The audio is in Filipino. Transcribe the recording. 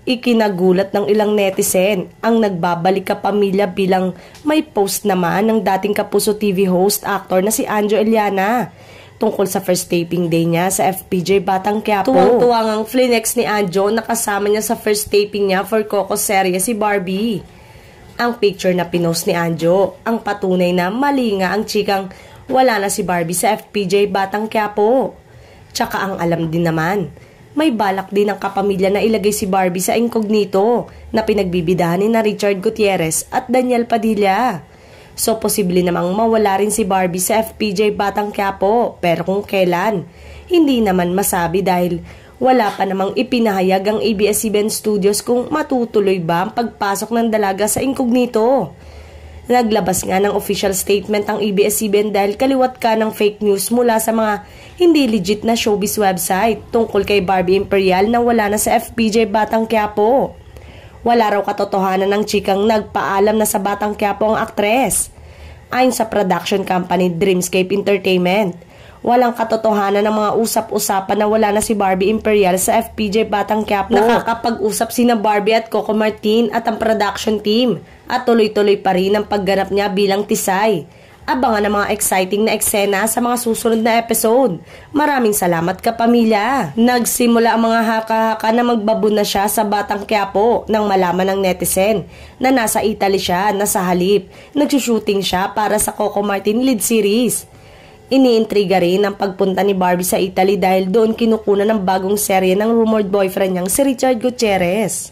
Ikinagulat ng ilang netizen ang nagbabalik kapamilya bilang may post naman ng dating Kapuso TV host actor na si Anjo Eliana tungkol sa first taping day niya sa FPJ Batang Quiapo. Tuwang-tuwang ang flinex ni Anjo na kasama niya sa first taping niya for Coco serye si Barbie. Ang picture na pinost ni Anjo ang patunay na mali nga ang chikang wala na si Barbie sa FPJ Batang Quiapo. Tsaka ang alam din naman, may balak din ang kapamilya na ilagay si Barbie sa incognito na pinagbibidahan ni na Richard Gutierrez at Daniel Padilla. So posible namang mawala rin si Barbie sa FPJ Batang Quiapo, pero kung kailan, hindi naman masabi dahil wala pa namang ipinahayag ang ABS-CBN Studios kung matutuloy ba ang pagpasok ng dalaga sa incognito. Naglabas nga ng official statement ang ABS-CBN dahil kaliwat ka ng fake news mula sa mga hindi legit na showbiz website tungkol kay Barbie Imperial na wala na sa FPJ Batang Quiapo. Wala raw katotohanan ng chikang nagpaalam na sa Batang Quiapo ang aktres. Ayon sa production company Dreamscape Entertainment, walang katotohanan ng mga usap-usapan na wala na si Barbie Imperial sa FPJ Batang Quiapo. Nakakapag-usap sina Barbie at Coco Martin at ang production team at tuloy-tuloy pa rin ang pagganap niya bilang Tisay. Abangan ang mga exciting na eksena sa mga susunod na episode. Maraming salamat kapamilya. Nagsimula ang mga haka-haka na magbabuna siya sa Batang Quiapo nang malaman ng netizen na nasa Italy siya na sa halip. Nagsushooting siya para sa Coco Martin lead series. Iniintriga rin ang pagpunta ni Barbie sa Italy dahil doon kinukunan ng bagong serye ng rumored boyfriend niyang si Richard Gutierrez.